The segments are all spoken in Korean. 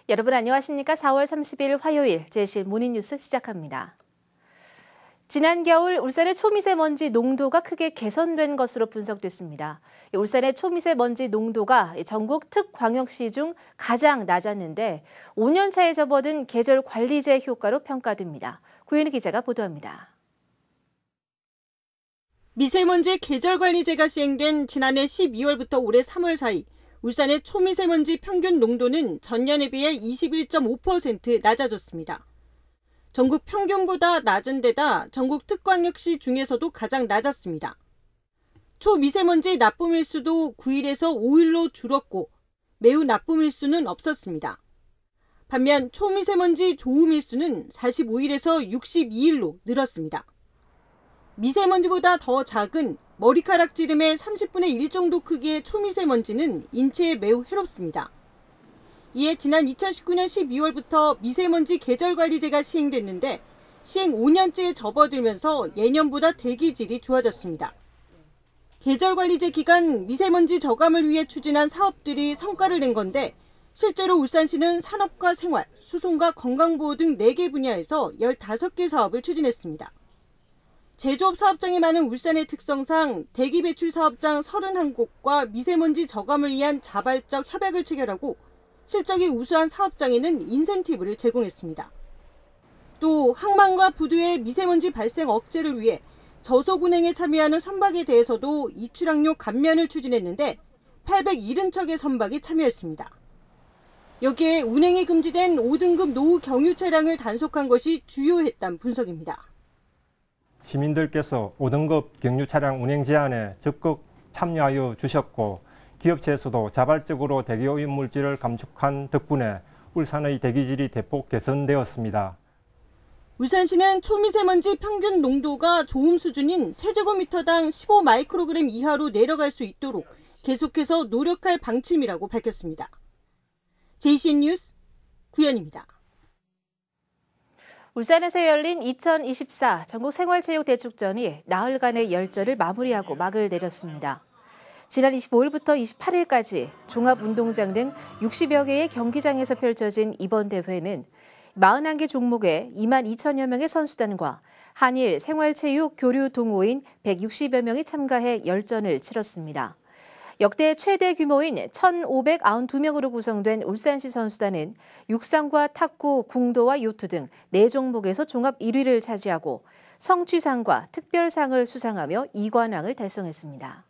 여러분 안녕하십니까? 4월 30일 화요일 제실 모닝뉴스 시작합니다. 지난 겨울 울산의 초미세먼지 농도가 크게 개선된 것으로 분석됐습니다. 울산의 초미세먼지 농도가 전국 특광역시 중 가장 낮았는데 5년 차에 접어든 계절 관리제 효과로 평가됩니다. 구현희 기자가 보도합니다. 미세먼지 계절관리제가 시행된 지난해 12월부터 올해 3월 사이 울산의 초미세먼지 평균 농도는 전년에 비해 21.5% 낮아졌습니다. 전국 평균보다 낮은 데다 전국 특광역시 중에서도 가장 낮았습니다. 초미세먼지 나쁨일수도 9일에서 5일로 줄었고 매우 나쁨일수는 없었습니다. 반면 초미세먼지 좋음일수는 45일에서 62일로 늘었습니다. 미세먼지보다 더 작은 머리카락지름의 30분의 1 정도 크기의 초미세먼지는 인체에 매우 해롭습니다. 이에 지난 2019년 12월부터 미세먼지 계절관리제가 시행됐는데 시행 5년째에 접어들면서 예년보다 대기질이 좋아졌습니다. 계절관리제 기간 미세먼지 저감을 위해 추진한 사업들이 성과를 낸 건데 실제로 울산시는 산업과 생활, 수송과 건강보호 등 4개 분야에서 15개 사업을 추진했습니다. 제조업 사업장이 많은 울산의 특성상 대기 배출 사업장 31곳과 미세먼지 저감을 위한 자발적 협약을 체결하고 실적이 우수한 사업장에는 인센티브를 제공했습니다. 또 항만과 부두의 미세먼지 발생 억제를 위해 저속 운행에 참여하는 선박에 대해서도 이출항료 감면을 추진했는데 870척의 선박이 참여했습니다. 여기에 운행이 금지된 5등급 노후 경유 차량을 단속한 것이 주요했다는 분석입니다. 시민들께서 5등급 경유 차량 운행 제한에 적극 참여하여 주셨고 기업체에서도 자발적으로 대기오염 물질을 감축한 덕분에 울산의 대기질이 대폭 개선되었습니다. 울산시는 초미세먼지 평균 농도가 좋음 수준인 세제곱미터당 15 마이크로그램 이하로 내려갈 수 있도록 계속해서 노력할 방침이라고 밝혔습니다. JCN 뉴스 구현입니다. 울산에서 열린 2024 전국생활체육대축전이 나흘간의 열전을 마무리하고 막을 내렸습니다. 지난 25일부터 28일까지 종합운동장 등 60여 개의 경기장에서 펼쳐진 이번 대회는 41개 종목에 2만 2천여 명의 선수단과 한일 생활체육 교류 동호인 160여 명이 참가해 열전을 치렀습니다. 역대 최대 규모인 1,592명으로 구성된 울산시 선수단은 육상과 탁구, 궁도와 요트 등 4종목에서 종합 1위를 차지하고 성취상과 특별상을 수상하며 2관왕을 달성했습니다.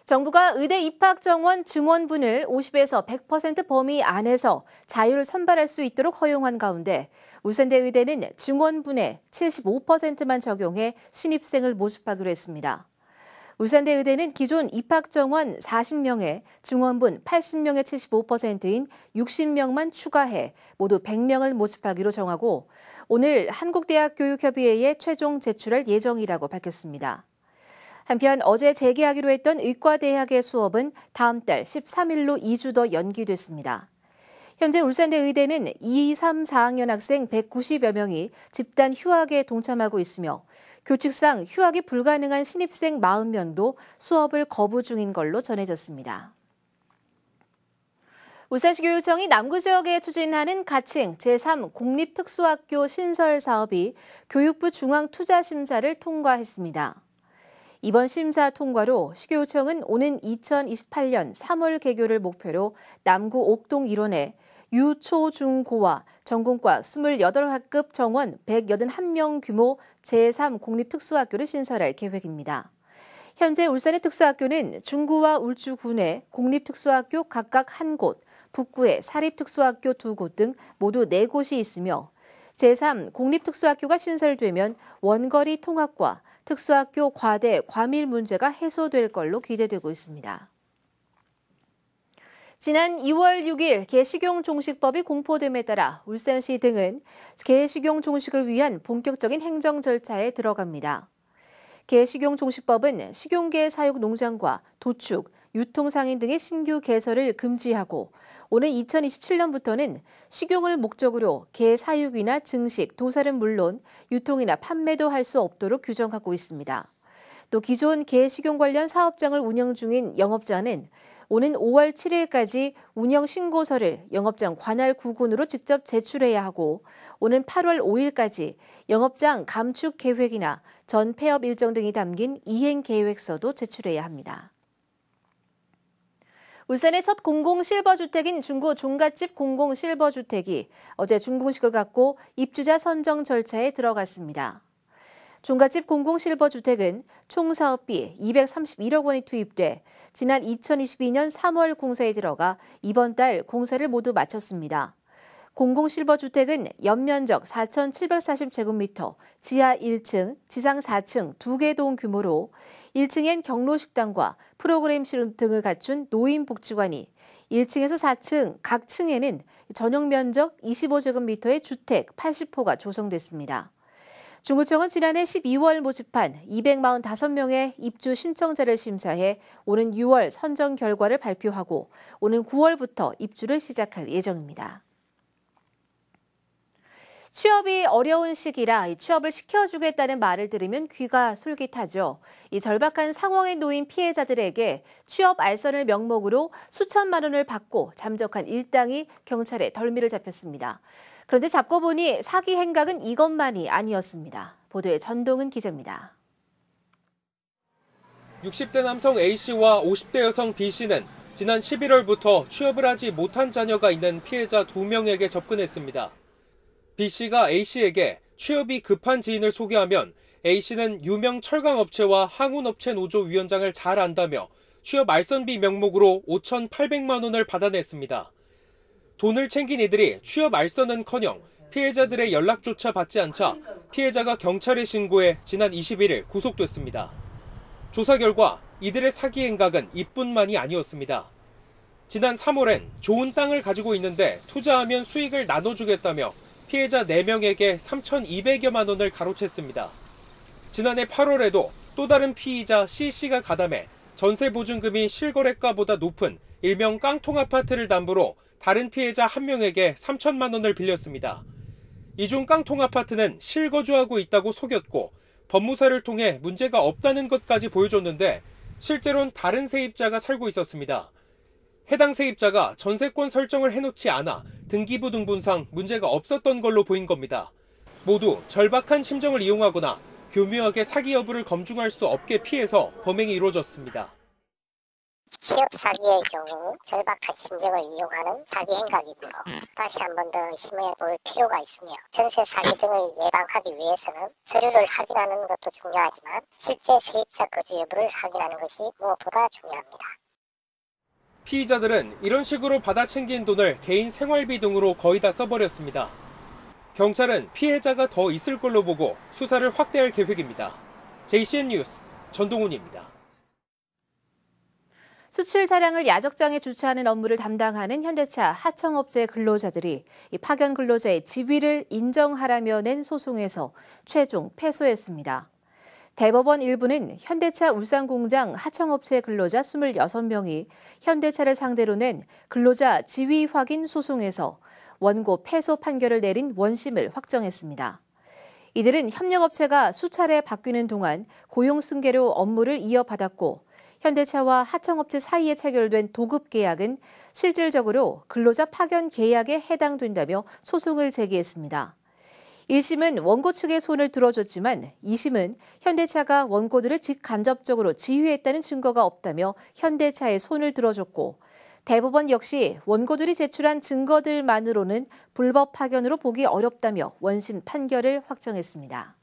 정부가 의대 입학 정원 증원분을 50에서 100% 범위 안에서 자율 선발할 수 있도록 허용한 가운데 울산대 의대는 증원분의 75%만 적용해 신입생을 모집하기로 했습니다. 울산대 의대는 기존 입학 정원 40명에 증원분 80명의 75%인 60명만 추가해 모두 100명을 모집하기로 정하고 오늘 한국대학교육협의회에 최종 제출할 예정이라고 밝혔습니다. 한편 어제 재개하기로 했던 의과대학의 수업은 다음 달 13일로 2주 더 연기됐습니다. 현재 울산대 의대는 2, 3, 4학년 학생 190여 명이 집단 휴학에 동참하고 있으며 교칙상 휴학이 불가능한 신입생 40명도 수업을 거부 중인 걸로 전해졌습니다. 울산시 교육청이 남구 지역에 추진하는 가칭 제3 공립특수학교 신설 사업이 교육부 중앙투자심사를 통과했습니다. 이번 심사 통과로 시교육청은 오는 2028년 3월 개교를 목표로 남구 옥동 일원에 유, 초, 중, 고와 전공과 28학급 정원 181명 규모 제3 공립특수학교를 신설할 계획입니다. 현재 울산의 특수학교는 중구와 울주군에 공립특수학교 각각 1곳, 북구에 사립특수학교 2곳 등 모두 4곳이 있으며 제3 공립특수학교가 신설되면 원거리 통학과 특수학교 과대, 과밀 문제가 해소될 걸로 기대되고 있습니다. 지난 2월 6일 개식용종식법이 공포됨에 따라 울산시 등은 개식용종식을 위한 본격적인 행정 절차에 들어갑니다. 개식용종식법은 식용계 사육 농장과 도축, 유통상인 등의 신규 개설을 금지하고 오는 2027년부터는 식용을 목적으로 개 사육이나 증식, 도살은 물론 유통이나 판매도 할 수 없도록 규정하고 있습니다. 또 기존 개 식용 관련 사업장을 운영 중인 영업자는 오는 5월 7일까지 운영 신고서를 영업장 관할 구군으로 직접 제출해야 하고 오는 8월 5일까지 영업장 감축 계획이나 전 폐업 일정 등이 담긴 이행 계획서도 제출해야 합니다. 울산의 첫 공공실버주택인 중구 종갓집 공공실버주택이 어제 준공식을 갖고 입주자 선정 절차에 들어갔습니다. 종갓집 공공실버주택은 총 사업비 231억 원이 투입돼 지난 2022년 3월 공사에 들어가 이번 달 공사를 모두 마쳤습니다. 공공실버주택은 연면적 4,740제곱미터, 지하 1층, 지상 4층 2개 동 규모로 1층엔 경로식당과 프로그램실 등을 갖춘 노인복지관이 1층에서 4층 각 층에는 전용 면적 25제곱미터의 주택 80호가 조성됐습니다. 중구청은 지난해 12월 모집한 245명의 입주 신청자를 심사해 오는 6월 선정 결과를 발표하고 오는 9월부터 입주를 시작할 예정입니다. 취업이 어려운 시기라 취업을 시켜주겠다는 말을 들으면 귀가 솔깃하죠. 이 절박한 상황에 놓인 피해자들에게 취업 알선을 명목으로 수천만 원을 받고 잠적한 일당이 경찰에 덜미를 잡혔습니다. 그런데 잡고 보니 사기 행각은 이것만이 아니었습니다. 보도에 전동은 기자입니다. 60대 남성 A씨와 50대 여성 B씨는 지난 11월부터 취업을 하지 못한 자녀가 있는 피해자 2명에게 접근했습니다. B씨가 A씨에게 취업이 급한 지인을 소개하면 A씨는 유명 철강업체와 항운업체 노조 위원장을 잘 안다며 취업 알선비 명목으로 5,800만 원을 받아냈습니다. 돈을 챙긴 이들이 취업 알선은커녕 피해자들의 연락조차 받지 않자 피해자가 경찰에 신고해 지난 21일 구속됐습니다. 조사 결과 이들의 사기 행각은 이뿐만이 아니었습니다. 지난 3월엔 좋은 땅을 가지고 있는데 투자하면 수익을 나눠주겠다며 피해자 4명에게 3,200여만 원을 가로챘습니다. 지난해 8월에도 또 다른 피의자 C씨가 가담해 전세보증금이 실거래가보다 높은 일명 깡통 아파트를 담보로 다른 피해자 1명에게 3천만 원을 빌렸습니다. 이 중 깡통 아파트는 실거주하고 있다고 속였고 법무사를 통해 문제가 없다는 것까지 보여줬는데 실제로는 다른 세입자가 살고 있었습니다. 해당 세입자가 전세권 설정을 해놓지 않아 등기부 등본상 문제가 없었던 걸로 보인 겁니다. 모두 절박한 심정을 이용하거나 교묘하게 사기 여부를 검증할 수 없게 피해서 범행이 이루어졌습니다. 취업 사기의 경우 절박한 심정을 이용하는 사기 행각이므로 다시 한 번 더 의심해 볼 필요가 있으며 전세 사기 등을 예방하기 위해서는 서류를 확인하는 것도 중요하지만 실제 세입자 거주 여부를 확인하는 것이 무엇보다 중요합니다. 피의자들은 이런 식으로 받아 챙긴 돈을 개인 생활비 등으로 거의 다 써버렸습니다. 경찰은 피해자가 더 있을 걸로 보고 수사를 확대할 계획입니다. JCN 뉴스 전동훈입니다. 수출 차량을 야적장에 주차하는 업무를 담당하는 현대차 하청업체 근로자들이 파견 근로자의 지위를 인정하라며 낸 소송에서 최종 패소했습니다. 대법원 1부는 현대차 울산공장 하청업체 근로자 26명이 현대차를 상대로 낸 근로자 지위 확인 소송에서 원고 패소 판결을 내린 원심을 확정했습니다. 이들은 협력업체가 수차례 바뀌는 동안 고용 승계로 업무를 이어받았고 현대차와 하청업체 사이에 체결된 도급 계약은 실질적으로 근로자 파견 계약에 해당된다며 소송을 제기했습니다. 1심은 원고 측의 손을 들어줬지만 2심은 현대차가 원고들을 직간접적으로 지휘했다는 증거가 없다며 현대차의 손을 들어줬고 대법원 역시 원고들이 제출한 증거들만으로는 불법 파견으로 보기 어렵다며 원심 판결을 확정했습니다.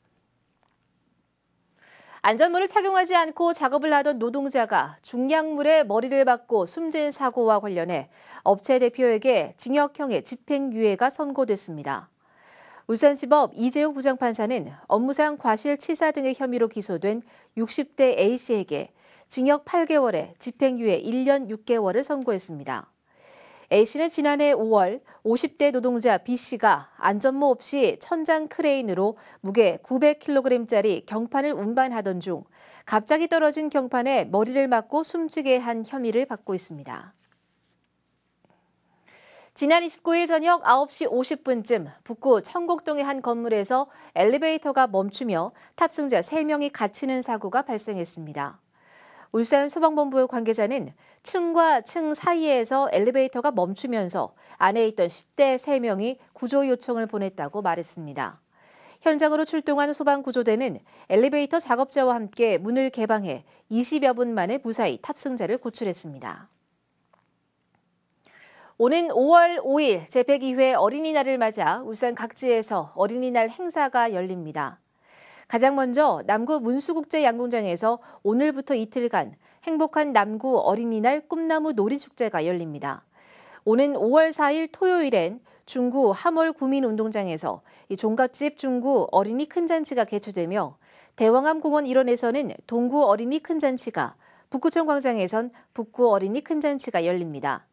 안전모를 착용하지 않고 작업을 하던 노동자가 중량물에 머리를 박고 숨진 사고와 관련해 업체 대표에게 징역형의 집행유예가 선고됐습니다. 울산지법 이재욱 부장판사는 업무상 과실치사 등의 혐의로 기소된 60대 A씨에게 징역 8개월에 집행유예 1년 6개월을 선고했습니다. A씨는 지난해 5월 50대 노동자 B씨가 안전모 없이 천장 크레인으로 무게 900kg짜리 경판을 운반하던 중 갑자기 떨어진 경판에 머리를 맞고 숨지게 한 혐의를 받고 있습니다. 지난 29일 저녁 9시 50분쯤 북구 청곡동의 한 건물에서 엘리베이터가 멈추며 탑승자 3명이 갇히는 사고가 발생했습니다. 울산 소방본부 관계자는 층과 층 사이에서 엘리베이터가 멈추면서 안에 있던 10대 3명이 구조 요청을 보냈다고 말했습니다. 현장으로 출동한 소방구조대는 엘리베이터 작업자와 함께 문을 개방해 20여 분 만에 무사히 탑승자를 구출했습니다. 오는 5월 5일 제102회 어린이날을 맞아 울산 각지에서 어린이날 행사가 열립니다. 가장 먼저 남구 문수국제양궁장에서 오늘부터 이틀간 행복한 남구 어린이날 꿈나무 놀이축제가 열립니다. 오는 5월 4일 토요일엔 중구 함월 구민운동장에서 종갓집 중구 어린이 큰잔치가 개최되며 대왕암공원 일원에서는 동구 어린이 큰잔치가, 북구청 광장에선 북구 어린이 큰잔치가 열립니다.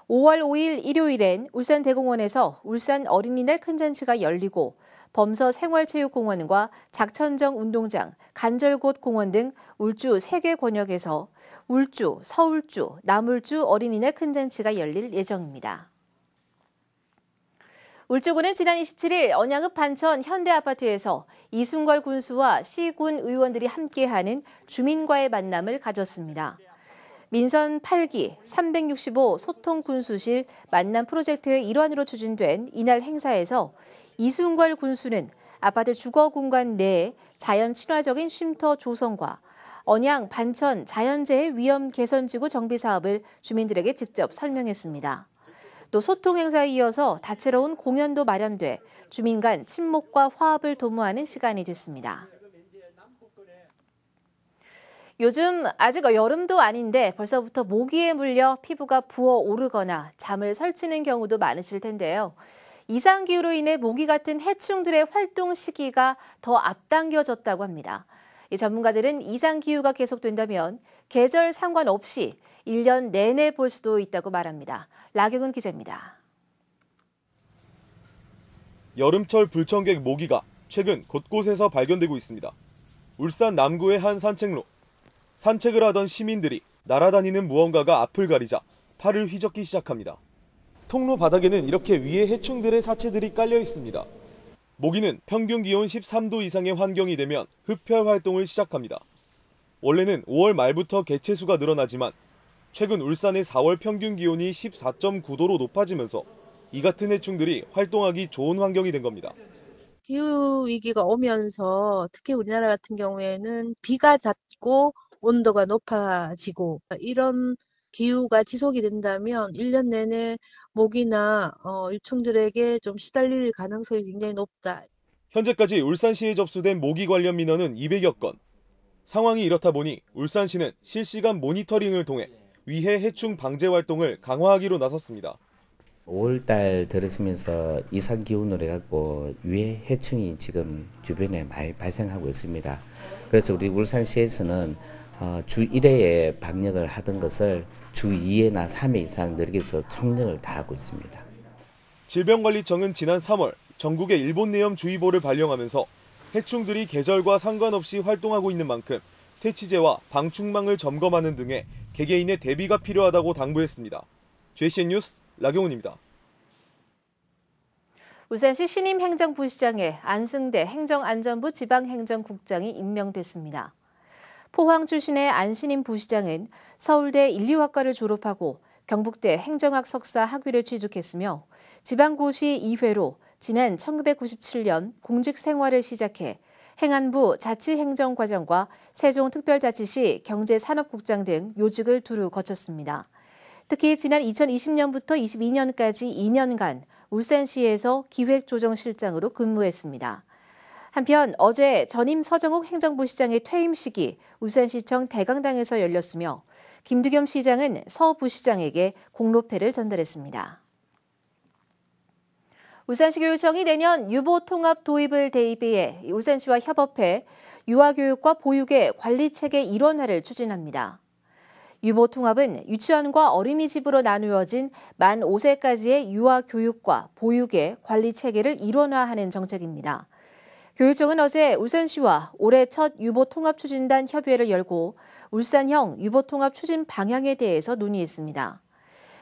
5월 5일 일요일엔 울산대공원에서 울산 어린이날 큰잔치가 열리고 범서 생활체육공원과 작천정 운동장, 간절곶 공원 등 울주 3개 권역에서 울주, 서울주, 남울주 어린이날 큰잔치가 열릴 예정입니다. 울주군은 지난 27일 언양읍 반천 현대아파트에서 이순걸 군수와 시군 의원들이 함께하는 주민과의 만남을 가졌습니다. 민선 8기 365 소통군수실 만남 프로젝트의 일환으로 추진된 이날 행사에서 이순걸 군수는 아파트 주거 공간 내에 자연 친화적인 쉼터 조성과 언양 반천 자연재해 위험 개선지구 정비 사업을 주민들에게 직접 설명했습니다. 또 소통 행사에 이어서 다채로운 공연도 마련돼 주민 간 친목과 화합을 도모하는 시간이 됐습니다. 요즘 아직 여름도 아닌데 벌써부터 모기에 물려 피부가 부어오르거나 잠을 설치는 경우도 많으실 텐데요. 이상기후로 인해 모기 같은 해충들의 활동 시기가 더 앞당겨졌다고 합니다. 이 전문가들은 이상기후가 계속된다면 계절 상관없이 1년 내내 볼 수도 있다고 말합니다. 라경은 기자입니다. 여름철 불청객 모기가 최근 곳곳에서 발견되고 있습니다. 울산 남구의 한 산책로. 산책을 하던 시민들이 날아다니는 무언가가 앞을 가리자 팔을 휘젓기 시작합니다. 통로 바닥에는 이렇게 위에 해충들의 사체들이 깔려 있습니다. 모기는 평균 기온 13도 이상의 환경이 되면 흡혈 활동을 시작합니다. 원래는 5월 말부터 개체수가 늘어나지만 최근 울산의 4월 평균 기온이 14.9도로 높아지면서 이 같은 해충들이 활동하기 좋은 환경이 된 겁니다. 기후위기가 오면서 특히 우리나라 같은 경우에는 비가 잦고 온도가 높아지고 이런 기후가 지속이 된다면 1년 내내 모기나 유충들에게 좀 시달릴 가능성이 굉장히 높다. 현재까지 울산시에 접수된 모기 관련 민원은 200여 건. 상황이 이렇다 보니 울산시는 실시간 모니터링을 통해 위해 해충 방제 활동을 강화하기로 나섰습니다. 5월달 들어서면서 이상기온으로 해갖고 위해 해충이 지금 주변에 많이 발생하고 있습니다. 그래서 우리 울산시에서는 주 1회에 방역을 하던 것을 주 2회나 3회 이상 늘려서 총력을 다하고 있습니다. 질병관리청은 지난 3월 전국에 일본내염주의보를 발령하면서 해충들이 계절과 상관없이 활동하고 있는 만큼 퇴치제와 방충망을 점검하는 등의 개개인의 대비가 필요하다고 당부했습니다. JCN 뉴스 라경훈입니다. 울산시 신임행정부시장에 안승대 행정안전부 지방행정국장이 임명됐습니다. 포항 출신의 안신임 부시장은 서울대 인류학과를 졸업하고 경북대 행정학 석사 학위를 취득했으며 지방고시 2회로 지난 1997년 공직 생활을 시작해 행안부 자치행정과장과 세종특별자치시 경제산업국장 등 요직을 두루 거쳤습니다. 특히 지난 2020년부터 22년까지 2년간 울산시에서 기획조정실장으로 근무했습니다. 한편 어제 전임 서정욱 행정부시장의 퇴임식이 울산시청 대강당에서 열렸으며 김두겸 시장은 서 부시장에게 공로패를 전달했습니다. 울산시 교육청이 내년 유보 통합 도입을 대비해 울산시와 협업해 유아교육과 보육의 관리체계 일원화를 추진합니다. 유보 통합은 유치원과 어린이집으로 나누어진 만 5세까지의 유아교육과 보육의 관리체계를 일원화하는 정책입니다. 교육청은 어제 울산시와 올해 첫 유보통합추진단 협의회를 열고 울산형 유보통합 추진 방향에 대해서 논의했습니다.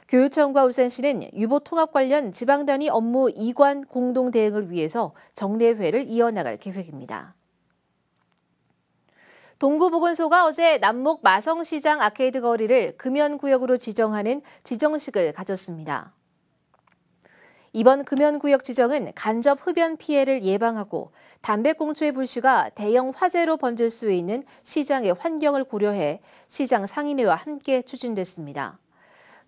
교육청과 울산시는 유보통합 관련 지방단위 업무 이관 공동 대응을 위해서 정례회를 이어나갈 계획입니다. 동구보건소가 어제 남목 마성시장 아케이드 거리를 금연구역으로 지정하는 지정식을 가졌습니다. 이번 금연구역 지정은 간접 흡연 피해를 예방하고 담배꽁초의 불씨가 대형 화재로 번질 수 있는 시장의 환경을 고려해 시장 상인회와 함께 추진됐습니다.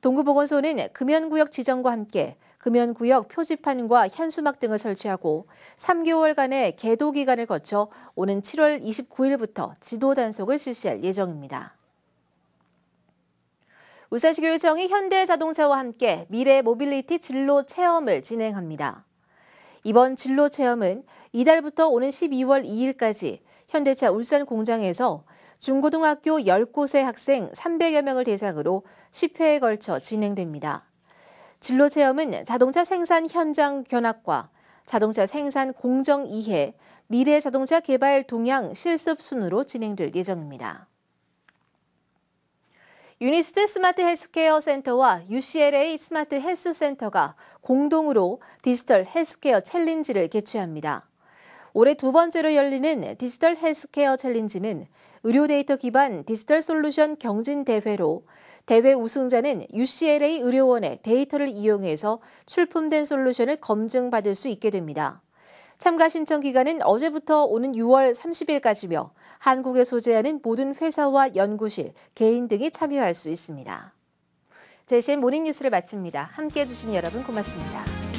동구보건소는 금연구역 지정과 함께 금연구역 표지판과 현수막 등을 설치하고 3개월간의 계도 기간을 거쳐 오는 7월 29일부터 지도 단속을 실시할 예정입니다. 울산시 교육청이 현대자동차와 함께 미래 모빌리티 진로 체험을 진행합니다. 이번 진로 체험은 이달부터 오는 12월 2일까지 현대차 울산 공장에서 중고등학교 10곳의 학생 300여 명을 대상으로 10회에 걸쳐 진행됩니다. 진로 체험은 자동차 생산 현장 견학과 자동차 생산 공정 이해, 미래 자동차 개발 동향 실습 순으로 진행될 예정입니다. 유니스트 스마트 헬스케어 센터와 UCLA 스마트 헬스 센터가 공동으로 디지털 헬스케어 챌린지를 개최합니다. 올해 두 번째로 열리는 디지털 헬스케어 챌린지는 의료 데이터 기반 디지털 솔루션 경진 대회로 대회 우승자는 UCLA 의료원의 데이터를 이용해서 출품된 솔루션을 검증받을 수 있게 됩니다. 참가 신청 기간은 어제부터 오는 6월 30일까지며 한국에 소재하는 모든 회사와 연구실, 개인 등이 참여할 수 있습니다. JCN 모닝뉴스를 마칩니다. 함께해 주신 여러분 고맙습니다.